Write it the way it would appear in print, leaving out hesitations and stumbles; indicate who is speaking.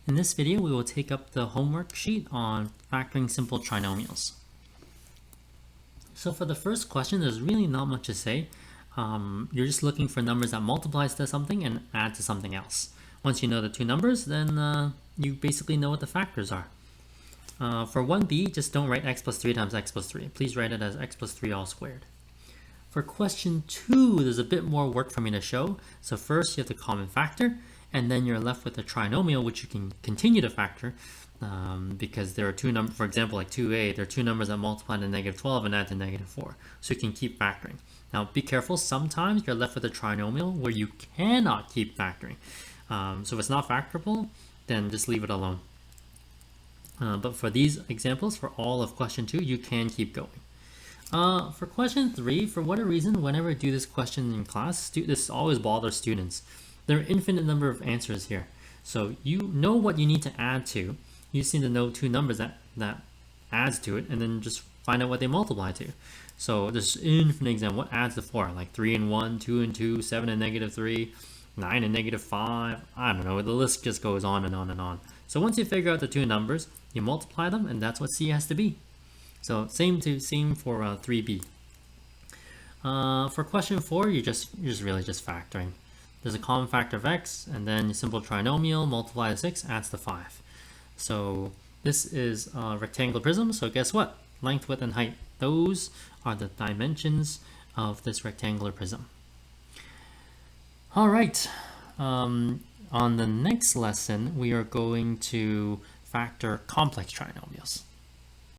Speaker 1: In this video, we will take up the homework sheet on factoring simple trinomials. So for the first question, there's really not much to say. You're just looking for numbers that multiplies to something and add to something else. Once you know the two numbers, then you basically know what the factors are. For 1b, just don't write x plus 3 times x plus 3. Please write it as x plus 3 all squared. For question 2, there's a bit more work for me to show. So first, you have the common factor, and then you're left with a trinomial, which you can continue to factor because there are two numbers, for example, like 2a, there are two numbers that multiply to negative 12 and add to negative 4. So you can keep factoring. Now, be careful. Sometimes you're left with a trinomial where you cannot keep factoring. So if it's not factorable, then just leave it alone. But for these examples, for all of question 2, you can keep going. For question 3, for whatever reason, whenever I do this question in class, this always bothers students. There are an infinite number of answers here. So you know what you need to add to. You just need to know two numbers that adds to it, and then just find out what they multiply to. So there's infinite examples. What adds to 4? Like 3 and 1, 2 and 2, 7 and negative 3, 9 and negative 5. I don't know. The list just goes on and on and on. So once you figure out the two numbers, you multiply them, and that's what C has to be. So same for 3b. For question 4, you're really just factoring. There's a common factor of x, and then your simple trinomial, multiply to 6, adds to 5. So this is a rectangular prism, so guess what? Length, width, and height. Those are the dimensions of this rectangular prism. All right. On the next lesson, we are going to factor complex trinomials.